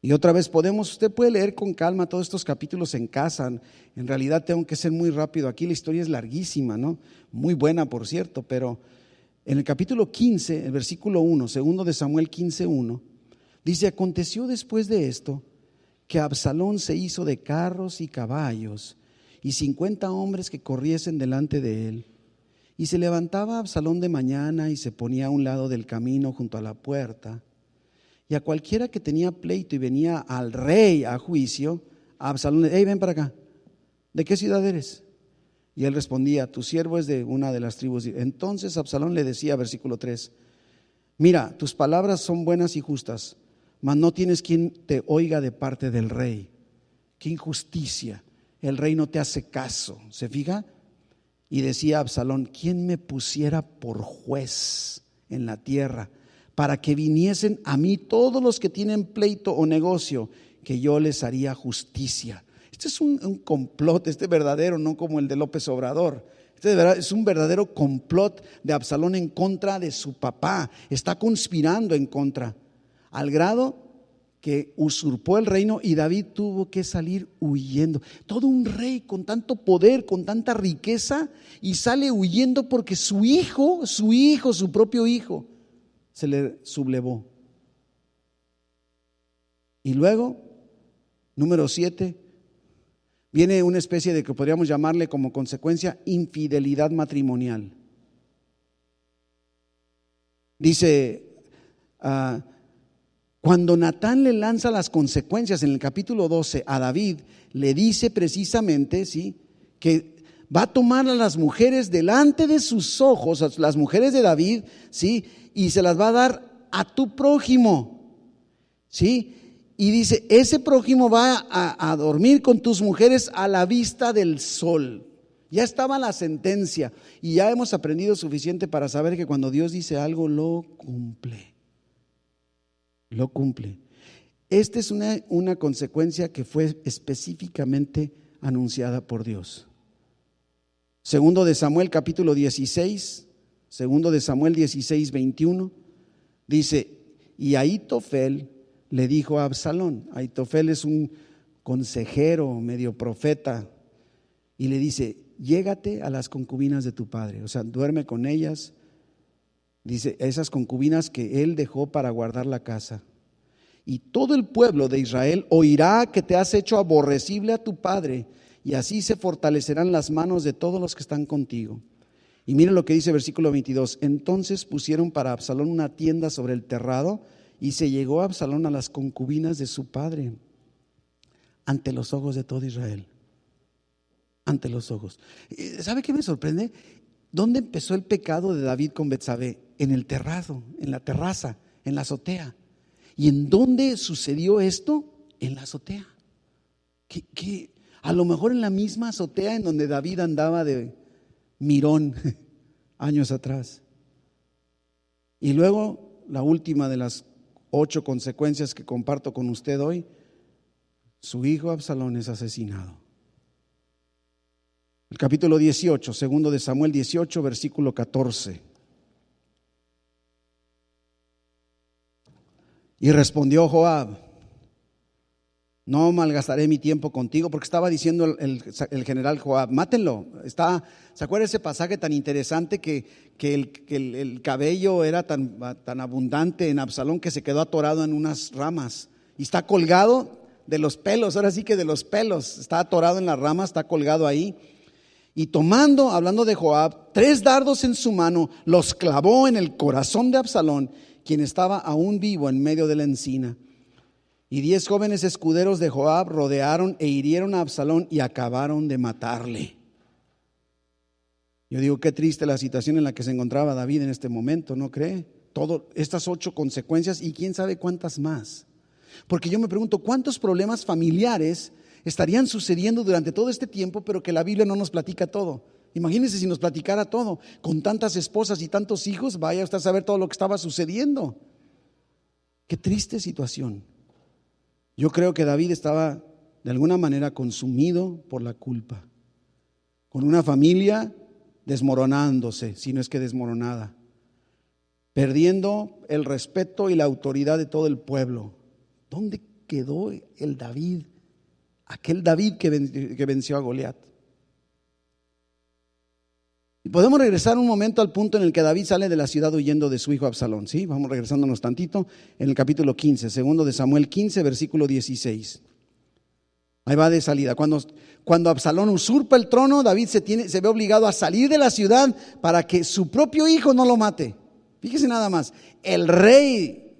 Y otra vez usted puede leer con calma todos estos capítulos en casa. En realidad tengo que ser muy rápido. Aquí la historia es larguísima, ¿no? Muy buena, por cierto, pero en el capítulo 15, el versículo 1, 2 de Samuel 15:1, dice: aconteció después de esto que Absalón se hizo de carros y caballos y 50 hombres que corriesen delante de él. Y se levantaba Absalón de mañana y se ponía a un lado del camino junto a la puerta. Y a cualquiera que tenía pleito y venía al rey a juicio, a Absalón le decía: hey, ven para acá, ¿de qué ciudad eres? Y él respondía: tu siervo es de una de las tribus. Entonces Absalón le decía, versículo 3: mira, tus palabras son buenas y justas, mas no tienes quien te oiga de parte del rey. Qué injusticia, el rey no te hace caso. ¿Se fija? Y decía Absalón: ¿quién me pusiera por juez en la tierra, para que viniesen a mí todos los que tienen pleito o negocio, que yo les haría justicia? Este es un complot, verdadero, no como el de López Obrador. Es un verdadero complot de Absalón en contra de su papá. Está conspirando en contra, al grado que usurpó el reino y David tuvo que salir huyendo. Todo un rey con tanto poder, con tanta riqueza, y sale huyendo porque su propio hijo, se le sublevó. Y luego, número 7, viene una especie de que podríamos llamarle como consecuencia infidelidad matrimonial. Dice, cuando Natán le lanza las consecuencias en el capítulo 12 a David, le dice precisamente, ¿sí?, que va a tomar a las mujeres delante de sus ojos, a las mujeres de David, ¿sí?, y se las va a dar a tu prójimo, ¿sí? Y dice, ese prójimo va a dormir con tus mujeres a la vista del sol. Ya estaba la sentencia y ya hemos aprendido suficiente para saber que cuando Dios dice algo, lo cumple. Lo cumple. Esta es una consecuencia que fue específicamente anunciada por Dios. Segundo de Samuel capítulo 16, segundo de Samuel 16, 21, dice, y Ahitofel le dijo a Absalón, Ahitofel es un consejero, medio profeta, y le dice, llégate a las concubinas de tu padre, o sea, duerme con ellas, dice, esas concubinas que él dejó para guardar la casa. Y todo el pueblo de Israel oirá que te has hecho aborrecible a tu padre, y así se fortalecerán las manos de todos los que están contigo. Y miren lo que dice versículo 22, entonces pusieron para Absalón una tienda sobre el terrado, y se llegó a Absalón a las concubinas de su padre, ante los ojos de todo Israel. Ante los ojos. ¿Sabe qué me sorprende? ¿Dónde empezó el pecado de David con Betsabé? En el terrado, en la terraza, en la azotea. ¿Y en dónde sucedió esto? En la azotea. ¿Qué? A lo mejor en la misma azotea en donde David andaba de mirón años atrás. Y luego la última de las 8 consecuencias que comparto con usted hoy, su hijo Absalón es asesinado. El capítulo 18, segundo de Samuel 18, versículo 14. Y respondió Joab, no malgastaré mi tiempo contigo, porque estaba diciendo el general Joab, mátenlo. ¿Se acuerda ese pasaje tan interesante que el cabello era tan abundante en Absalón que se quedó atorado en unas ramas y está colgado de los pelos? Ahora sí que de los pelos, está atorado en las ramas, está colgado ahí. Y tomando, hablando de Joab, 3 dardos en su mano, los clavó en el corazón de Absalón, quien estaba aún vivo en medio de la encina. Y 10 jóvenes escuderos de Joab rodearon e hirieron a Absalón y acabaron de matarle. Yo digo, qué triste la situación en la que se encontraba David en este momento, ¿no cree? Todas estas 8 consecuencias y quién sabe cuántas más. Porque yo me pregunto, ¿cuántos problemas familiares estarían sucediendo durante todo este tiempo, pero que la Biblia no nos platica todo? Imagínense si nos platicara todo, con tantas esposas y tantos hijos, vaya usted a saber todo lo que estaba sucediendo. Qué triste situación. Yo creo que David estaba de alguna manera consumido por la culpa, con una familia desmoronándose, si no es que desmoronada, perdiendo el respeto y la autoridad de todo el pueblo. ¿Dónde quedó el David? Aquel David que venció a Goliat. Y podemos regresar un momento al punto en el que David sale de la ciudad huyendo de su hijo Absalón, ¿sí? Vamos regresándonos tantito en el capítulo 15, segundo de Samuel 15, versículo 16. Ahí va de salida. Cuando Absalón usurpa el trono, David se ve obligado a salir de la ciudad para que su propio hijo no lo mate. Fíjese nada más, el rey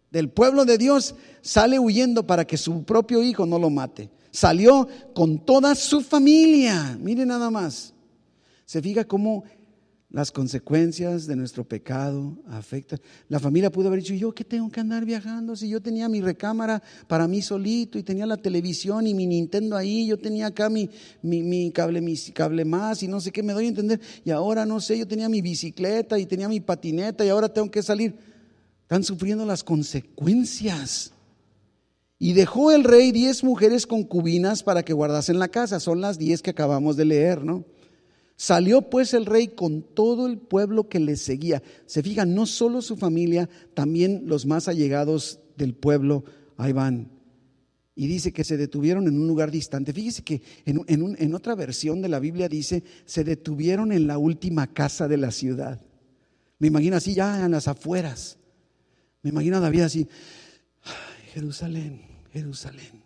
del pueblo de Dios sale huyendo para que su propio hijo no lo mate. Salió con toda su familia. Mire nada más. Se fija cómo las consecuencias de nuestro pecado afectan. La familia pudo haber dicho, ¿yo qué tengo que andar viajando? Si yo tenía mi recámara para mí solito y tenía la televisión y mi Nintendo ahí, yo tenía acá mi cable más y no sé qué, me doy a entender. Y ahora no sé, yo tenía mi bicicleta y tenía mi patineta y ahora tengo que salir. Están sufriendo las consecuencias. Y dejó el rey 10 mujeres concubinas para que guardasen la casa. Son las 10 que acabamos de leer, ¿no? Salió pues el rey con todo el pueblo que le seguía. Se fijan, no solo su familia, también los más allegados del pueblo, ahí van. Y dice que se detuvieron en un lugar distante. Fíjese que en otra versión de la Biblia dice, se detuvieron en la última casa de la ciudad. Me imagino así ya en las afueras. Me imagino a David así, ay, Jerusalén, Jerusalén.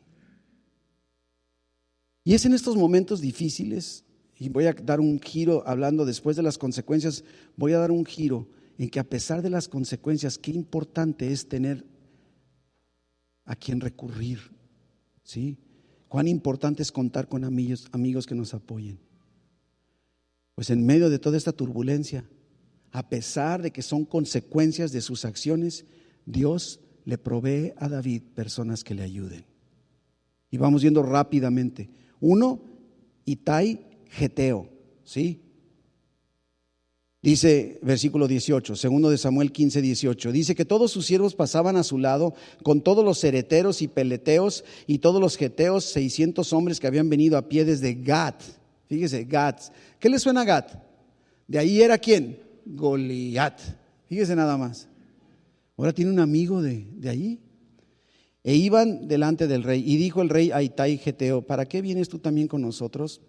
Y es en estos momentos difíciles, y voy a dar un giro hablando después de las consecuencias, voy a dar un giro en que a pesar de las consecuencias, qué importante es tener a quien recurrir, ¿sí? Cuán importante es contar con amigos que nos apoyen. Pues en medio de toda esta turbulencia, a pesar de que son consecuencias de sus acciones, Dios le provee a David personas que le ayuden. Y vamos viendo rápidamente. Uno, Itai Geteo, ¿sí? Dice versículo 18, segundo de Samuel 15, 18, dice que todos sus siervos pasaban a su lado con todos los cereteros y peleteos y todos los geteos, 600 hombres que habían venido a pie desde Gat. Fíjese, Gat. ¿Qué le suena a Gat? De ahí era ¿quién? Goliat. Fíjese nada más. Ahora tiene un amigo de allí. E iban delante del rey, y dijo el rey a Itai Geteo: ¿para qué vienes tú también con nosotros?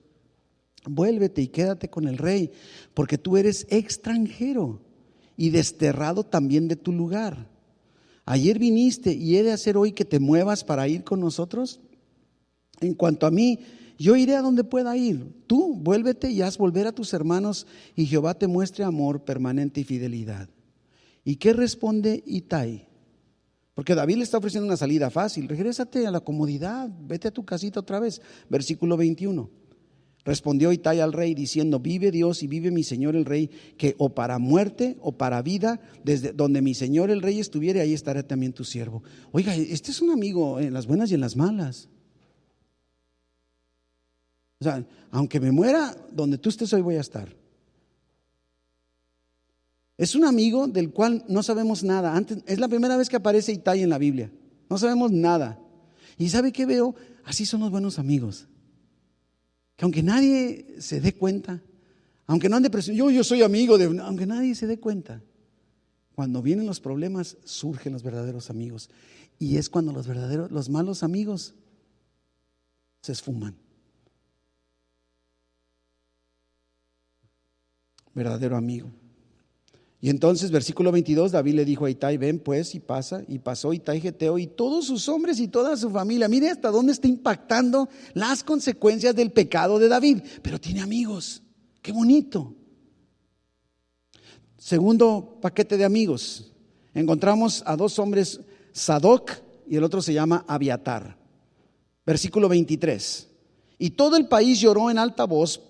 Vuélvete y quédate con el rey, porque tú eres extranjero y desterrado también de tu lugar. Ayer viniste y he de hacer hoy que te muevas para ir con nosotros. En cuanto a mí, yo iré a donde pueda ir. Tú vuélvete y haz volver a tus hermanos, y Jehová te muestre amor permanente y fidelidad. ¿Y qué responde Itai? Porque David le está ofreciendo una salida fácil. Regrésate a la comodidad, vete a tu casita otra vez. Versículo 21. Respondió Itai al rey diciendo: vive Dios y vive mi señor el rey, que o para muerte o para vida, desde donde mi señor el rey estuviere, ahí estará también tu siervo. Oiga, este es un amigo en las buenas y en las malas. O sea, aunque me muera, donde tú estés hoy voy a estar. Es un amigo del cual no sabemos nada. Antes, es la primera vez que aparece Itai en la Biblia. No sabemos nada. ¿Y sabe qué veo? Así son los buenos amigos. Que aunque nadie se dé cuenta, aunque no ande presionando, yo soy amigo de, aunque nadie se dé cuenta, cuando vienen los problemas surgen los verdaderos amigos. Y es cuando los malos amigos se esfuman. Verdadero amigo. Y entonces, versículo 22, David le dijo a Itai: ven pues, y pasa. Y pasó Itai Geteo y todos sus hombres y toda su familia. Mire hasta dónde está impactando las consecuencias del pecado de David. Pero tiene amigos. Qué bonito. Segundo paquete de amigos. Encontramos a dos hombres, Sadoc y el otro se llama Abiatar. Versículo 23. Y todo el país lloró en alta voz.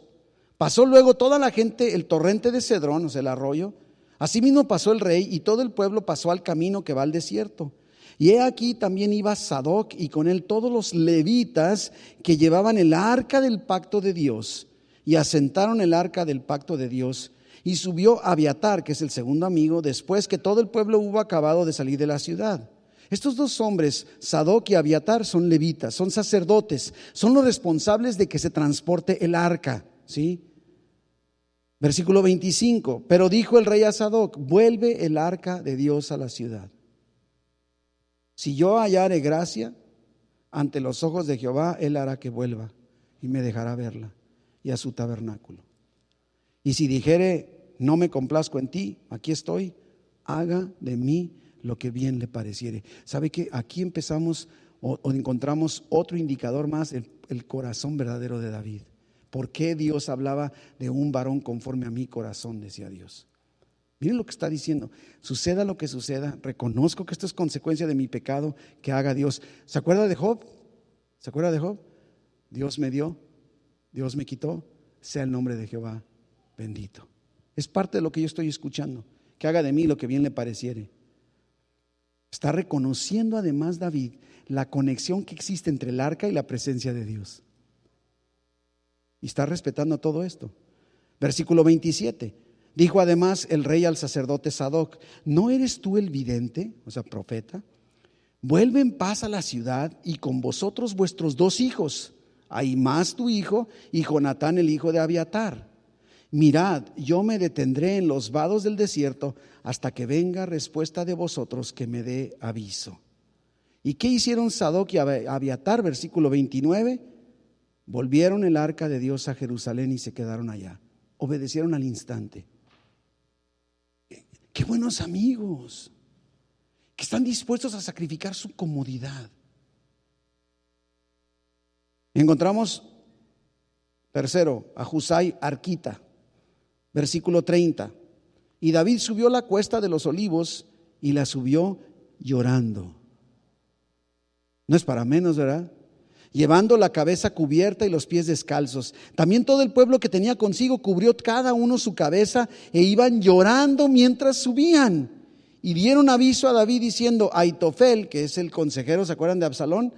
Pasó luego toda la gente el torrente de Cedrón, o sea, el arroyo. Asimismo pasó el rey, y todo el pueblo pasó al camino que va al desierto. Y he aquí también iba Sadoc, y con él todos los levitas que llevaban el arca del pacto de Dios, y asentaron el arca del pacto de Dios. Y subió Abiatar, que es el segundo amigo, después que todo el pueblo hubo acabado de salir de la ciudad. Estos dos hombres, Sadoc y Abiatar, son levitas, son sacerdotes, son los responsables de que se transporte el arca, ¿sí? Versículo 25, pero dijo el rey a Sadoc: vuelve el arca de Dios a la ciudad. Si yo hallare gracia ante los ojos de Jehová, él hará que vuelva y me dejará verla y a su tabernáculo. Y si dijere: no me complazco en ti, aquí estoy, haga de mí lo que bien le pareciere. ¿Sabe qué? Aquí empezamos o encontramos otro indicador más, el corazón verdadero de David. ¿Por qué Dios hablaba de un varón conforme a mi corazón? Decía Dios. Miren lo que está diciendo: suceda lo que suceda, reconozco que esto es consecuencia de mi pecado, que haga Dios. ¿Se acuerda de Job? ¿Se acuerda de Job? Dios me dio, Dios me quitó, sea el nombre de Jehová bendito. Es parte de lo que yo estoy escuchando, que haga de mí lo que bien le pareciere. Está reconociendo además David la conexión que existe entre el arca y la presencia de Dios. Y está respetando todo esto. Versículo 27. Dijo además el rey al sacerdote Sadoc: ¿no eres tú el vidente, o sea, profeta? Vuelve en paz a la ciudad, y con vosotros vuestros dos hijos, Ahimás tu hijo y Jonatán el hijo de Abiatar. Mirad, yo me detendré en los vados del desierto hasta que venga respuesta de vosotros que me dé aviso. ¿Y qué hicieron Sadoc y Abiatar? Versículo 29. Volvieron el arca de Dios a Jerusalén y se quedaron allá. Obedecieron al instante. Qué buenos amigos, que están dispuestos a sacrificar su comodidad. Encontramos Tercero, a Husai arquita. Versículo 30. Y David subió la cuesta de los olivos y la subió llorando. No es para menos, ¿verdad? Llevando la cabeza cubierta y los pies descalzos. También todo el pueblo que tenía consigo cubrió cada uno su cabeza e iban llorando mientras subían. Y dieron aviso a David diciendo: Aitofel, que es el consejero, ¿se acuerdan de Absalón?,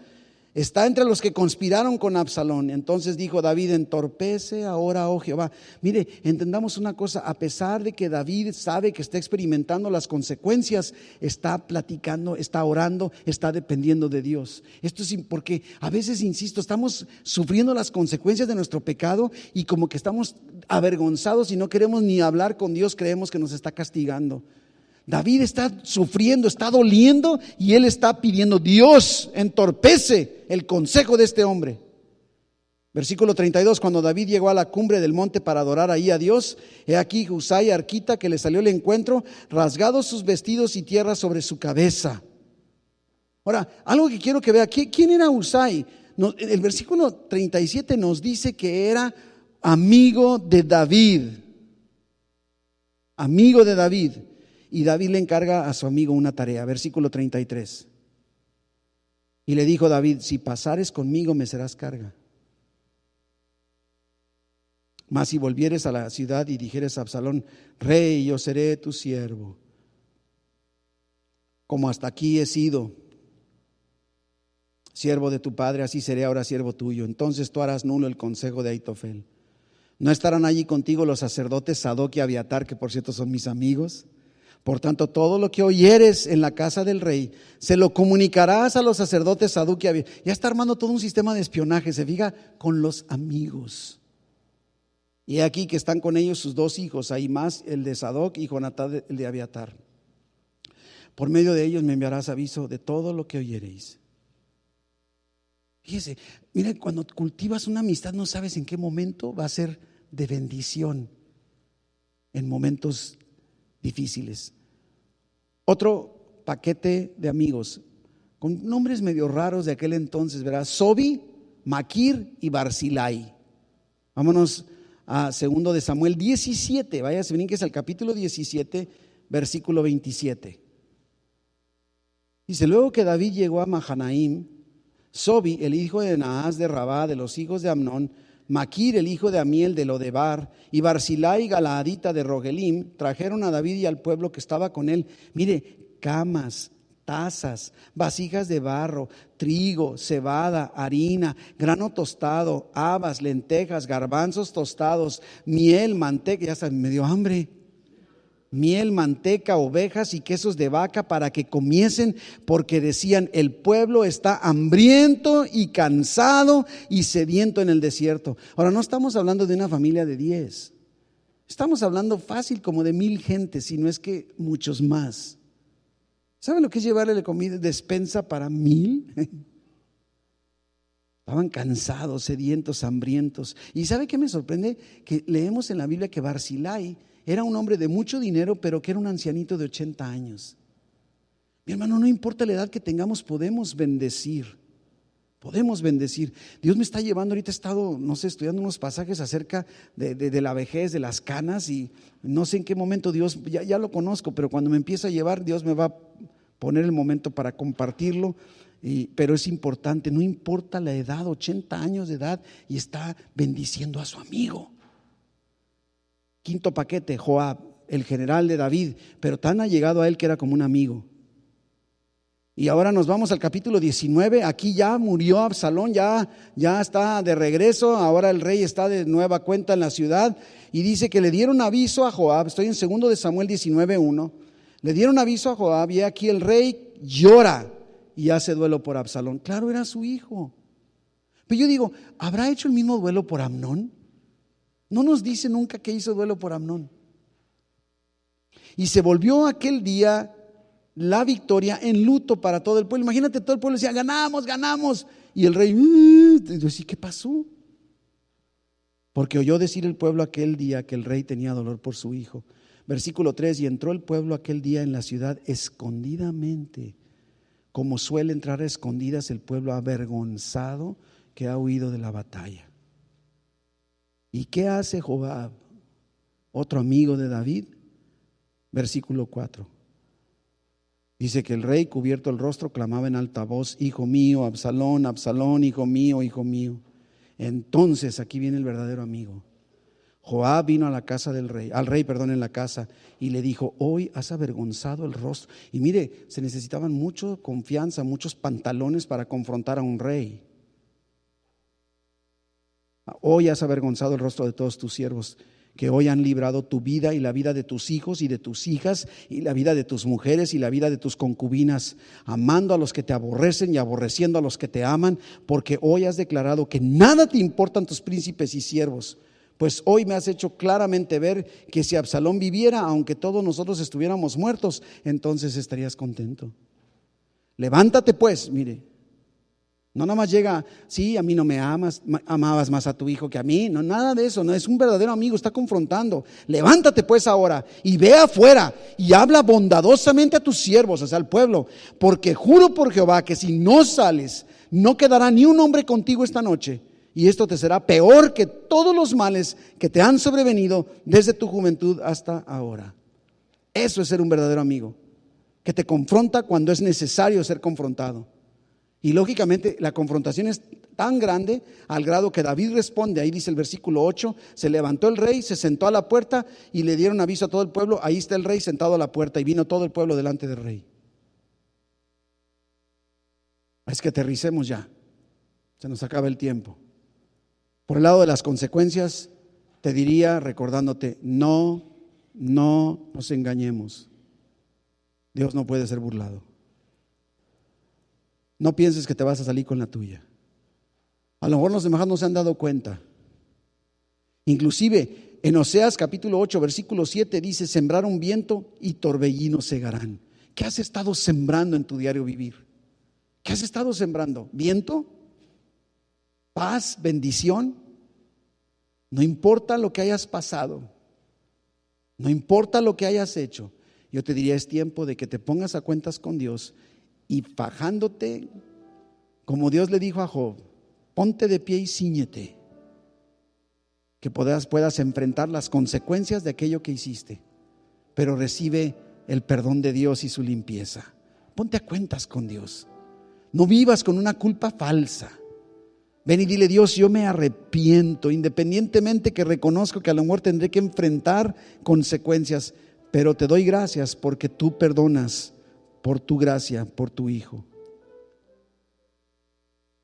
está entre los que conspiraron con Absalón. Entonces dijo David: entorpece ahora, oh Jehová. Mire, entendamos una cosa: a pesar de que David sabe que está experimentando las consecuencias, está platicando, está orando, está dependiendo de Dios. Esto es porque a veces, insisto, estamos sufriendo las consecuencias de nuestro pecado y como que estamos avergonzados y no queremos ni hablar con Dios, creemos que nos está castigando. David está sufriendo, está doliendo y él está pidiendo: Dios, entorpece el consejo de este hombre. Versículo 32, cuando David llegó a la cumbre del monte para adorar ahí a Dios, he aquí Husai arquita, que le salió al encuentro, rasgados sus vestidos y tierra sobre su cabeza. Ahora, algo que quiero que vea: ¿quién era Husai? El versículo 37 nos dice que era amigo de David. Amigo de David. Y David le encarga a su amigo una tarea. Versículo 33. Y le dijo David: si pasares conmigo me serás carga. Mas si volvieres a la ciudad y dijeres a Absalón: rey, yo seré tu siervo, como hasta aquí he sido siervo de tu padre, así seré ahora siervo tuyo. Entonces tú harás nulo el consejo de Aitofel. ¿No estarán allí contigo los sacerdotes Sadoc y Abiatar, que por cierto son mis amigos? Por tanto, todo lo que oyeres en la casa del rey, se lo comunicarás a los sacerdotes Sadoc y Abiatar. Ya está armando todo un sistema de espionaje, se fija, con los amigos. Y he aquí que están con ellos sus dos hijos, Ahimaas el de Sadoc y Jonatán el de Abiatar. Por medio de ellos me enviarás aviso de todo lo que oyereis. Fíjese, mira, cuando cultivas una amistad no sabes en qué momento va a ser de bendición, en momentos difíciles. Otro paquete de amigos con nombres medio raros de aquel entonces, ¿verdad? Sobi, Maquir y Barzilai. Vámonos a 2 de Samuel 17, vaya, se brinques al capítulo 17, versículo 27. Dice: luego que David llegó a Mahanaim, Sobi, el hijo de Naas de Rabá, de los hijos de Amnón, Maquir, el hijo de Amiel de Lodebar, y Barzilai, galaadita de Rogelim, trajeron a David y al pueblo que estaba con él, mire, camas, tazas, vasijas de barro, trigo, cebada, harina, grano tostado, habas, lentejas, garbanzos tostados, miel, manteca. Ya me dio hambre. Miel, manteca, ovejas y quesos de vaca para que comiesen, porque decían: el pueblo está hambriento y cansado y sediento en el desierto. Ahora, no estamos hablando de una familia de 10, estamos hablando fácil como de 1000 gentes, si no es que muchos más. ¿Saben lo que es llevarle la comida, despensa para 1000? Estaban cansados, sedientos, hambrientos. ¿Y sabe qué me sorprende? Que leemos en la Biblia que Barzilai era un hombre de mucho dinero, pero que era un ancianito de 80 años. Mi hermano, no importa la edad que tengamos, podemos bendecir. Podemos bendecir. Dios me está llevando, ahorita he estado, no sé, estudiando unos pasajes acerca de la vejez, de las canas, y no sé en qué momento Dios, ya lo conozco, pero cuando me empieza a llevar, Dios me va a poner el momento para compartirlo. Pero es importante, no importa la edad, 80 años de edad, y está bendiciendo a su amigo. Quinto paquete, Joab, el general de David, pero tan allegado a él que era como un amigo. Y ahora nos vamos al capítulo 19, aquí ya murió Absalón, ya está de regreso, ahora el rey está de nueva cuenta en la ciudad, y dice que le dieron aviso a Joab. Estoy en 2 de Samuel 19:1. Le dieron aviso a Joab y aquí el rey llora y hace duelo por Absalón. Claro, era su hijo. Pero yo digo, ¿habrá hecho el mismo duelo por Amnón? No nos dice nunca que hizo duelo por Amnón. Y se volvió aquel día la victoria en luto para todo el pueblo. Imagínate, todo el pueblo decía: ganamos, ganamos. Y el rey, ¿y qué pasó? Porque oyó decir el pueblo aquel día que el rey tenía dolor por su hijo. Versículo 3: y entró el pueblo aquel día en la ciudad escondidamente, como suele entrar a escondidas el pueblo avergonzado que ha huido de la batalla. ¿Y qué hace Joab, otro amigo de David? Versículo 4. Dice que el rey, cubierto el rostro, clamaba en alta voz: hijo mío, Absalón, Absalón, hijo mío, hijo mío. Entonces aquí viene el verdadero amigo. Joab vino a la casa del rey, al rey, en la casa, y le dijo: hoy has avergonzado el rostro. Y mire, se necesitaban mucha confianza, muchos pantalones para confrontar a un rey. Hoy has avergonzado el rostro de todos tus siervos, que hoy han librado tu vida y la vida de tus hijos y de tus hijas, y la vida de tus mujeres y la vida de tus concubinas, amando a los que te aborrecen y aborreciendo a los que te aman, porque hoy has declarado que nada te importan tus príncipes y siervos. Pues hoy me has hecho claramente ver que si Absalón viviera, aunque todos nosotros estuviéramos muertos, entonces estarías contento. Levántate pues, mire. No nada más llega: sí, a mí no me amas, amabas más a tu hijo que a mí. No, nada de eso, no, es un verdadero amigo, está confrontando. Levántate pues ahora y ve afuera y habla bondadosamente a tus siervos, o sea, al pueblo, porque juro por Jehová que si no sales, no quedará ni un hombre contigo esta noche, y esto te será peor que todos los males que te han sobrevenido desde tu juventud hasta ahora. Eso es ser un verdadero amigo, que te confronta cuando es necesario ser confrontado. Y lógicamente la confrontación es tan grande al grado que David responde. Ahí dice el versículo 8: se levantó el rey, se sentó a la puerta y le dieron aviso a todo el pueblo. Ahí está el rey sentado a la puerta, y vino todo el pueblo delante del rey. Es que aterricemos ya, se nos acaba el tiempo. Por el lado de las consecuencias, te diría, recordándote: no nos engañemos. Dios no puede ser burlado. No pienses que te vas a salir con la tuya. A lo mejor los demás no se han dado cuenta. Inclusive en Oseas capítulo 8 versículo 7 dice: sembraron viento y torbellino segarán. ¿Qué has estado sembrando en tu diario vivir? ¿Qué has estado sembrando? ¿Viento? ¿Paz? ¿Bendición? No importa lo que hayas pasado, no importa lo que hayas hecho, yo te diría: es tiempo de que te pongas a cuentas con Dios y fajándote, como Dios le dijo a Job: ponte de pie y cíñete, que puedas enfrentar las consecuencias de aquello que hiciste, pero recibe el perdón de Dios y su limpieza. Ponte a cuentas con Dios, no vivas con una culpa falsa. Ven y dile: Dios, yo me arrepiento, independientemente que reconozco que a lo mejor tendré que enfrentar consecuencias, pero te doy gracias porque tú perdonas, por tu gracia, por tu Hijo.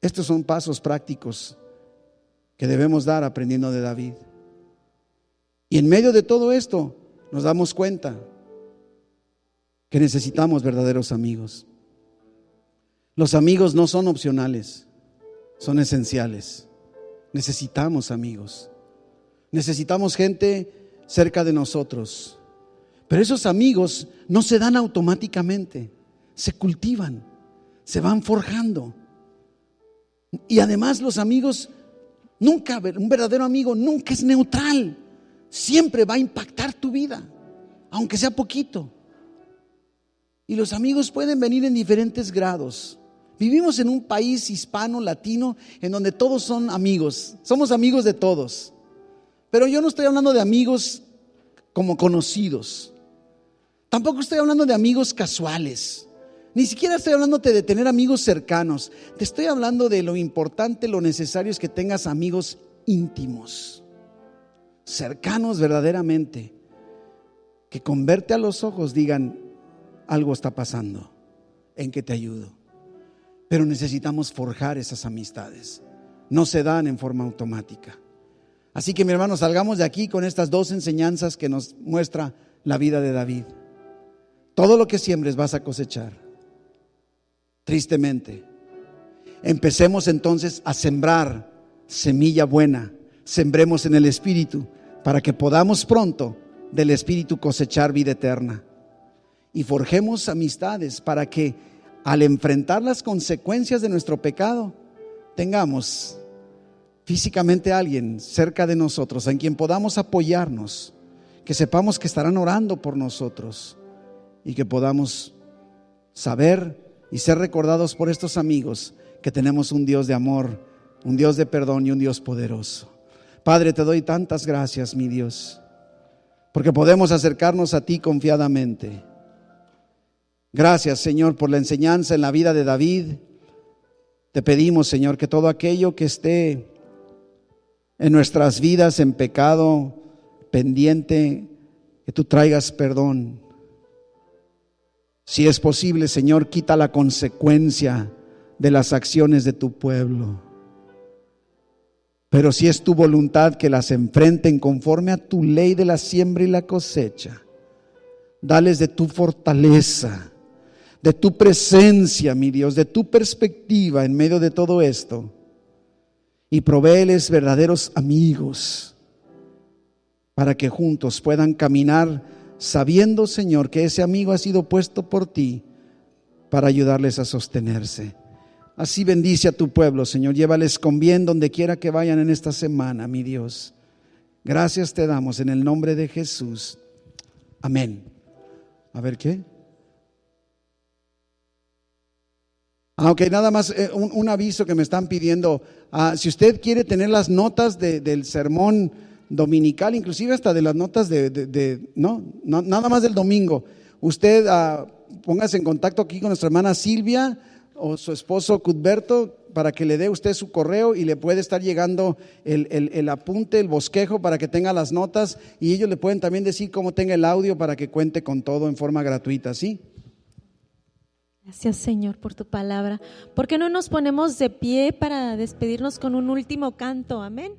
Estos son pasos prácticos que debemos dar aprendiendo de David. Y en medio de todo esto nos damos cuenta que necesitamos verdaderos amigos. Los amigos no son opcionales, son esenciales. Necesitamos amigos. Necesitamos gente cerca de nosotros. Pero esos amigos no se dan automáticamente, se cultivan, se van forjando. Y además los amigos nunca, un verdadero amigo nunca es neutral, siempre va a impactar tu vida, aunque sea poquito. Y los amigos pueden venir en diferentes grados. Vivimos en un país hispano, latino, en donde todos son amigos, somos amigos de todos. Pero yo no estoy hablando de amigos como conocidos. Tampoco estoy hablando de amigos casuales. Ni siquiera estoy hablándote de tener amigos cercanos. Te estoy hablando de lo importante, lo necesario es que tengas amigos íntimos, cercanos verdaderamente, que con verte a los ojos digan: algo está pasando, ¿en qué te ayudo? Pero necesitamos forjar esas amistades. No se dan en forma automática. Así que, mi hermano, salgamos de aquí con estas dos enseñanzas que nos muestra la vida de David. Todo lo que siembres vas a cosechar, tristemente. Empecemos entonces a sembrar semilla buena. Sembremos en el Espíritu para que podamos pronto del Espíritu cosechar vida eterna. Y forjemos amistades para que al enfrentar las consecuencias de nuestro pecado tengamos físicamente a alguien cerca de nosotros en quien podamos apoyarnos, que sepamos que estarán orando por nosotros y que podamos saber y ser recordados por estos amigos que tenemos un Dios de amor, un Dios de perdón y un Dios poderoso. Padre, te doy tantas gracias, mi Dios, porque podemos acercarnos a ti confiadamente. Gracias, Señor, por la enseñanza en la vida de David. Te pedimos, Señor, que todo aquello que esté en nuestras vidas en pecado pendiente, que tú traigas perdón. Si es posible, Señor, quita la consecuencia de las acciones de tu pueblo. Pero si es tu voluntad que las enfrenten conforme a tu ley de la siembra y la cosecha, dales de tu fortaleza, de tu presencia, mi Dios, de tu perspectiva en medio de todo esto, y provéeles verdaderos amigos para que juntos puedan caminar sabiendo, Señor, que ese amigo ha sido puesto por ti para ayudarles a sostenerse. Así bendice a tu pueblo, Señor. Llévales con bien donde quiera que vayan en esta semana, mi Dios. Gracias te damos en el nombre de Jesús. Amén. A ver, ¿qué? Ok, nada más un aviso que me están pidiendo. Si usted quiere tener las notas del sermón dominical, inclusive hasta de las notas no, nada más del domingo, usted póngase en contacto aquí con nuestra hermana Silvia o su esposo Cuthberto para que le dé usted su correo y le puede estar llegando el apunte, el bosquejo para que tenga las notas, y ellos le pueden también decir cómo tenga el audio para que cuente con todo en forma gratuita, ¿sí? Gracias, Señor, por tu palabra. ¿Por qué no nos ponemos de pie para despedirnos con un último canto? Amén.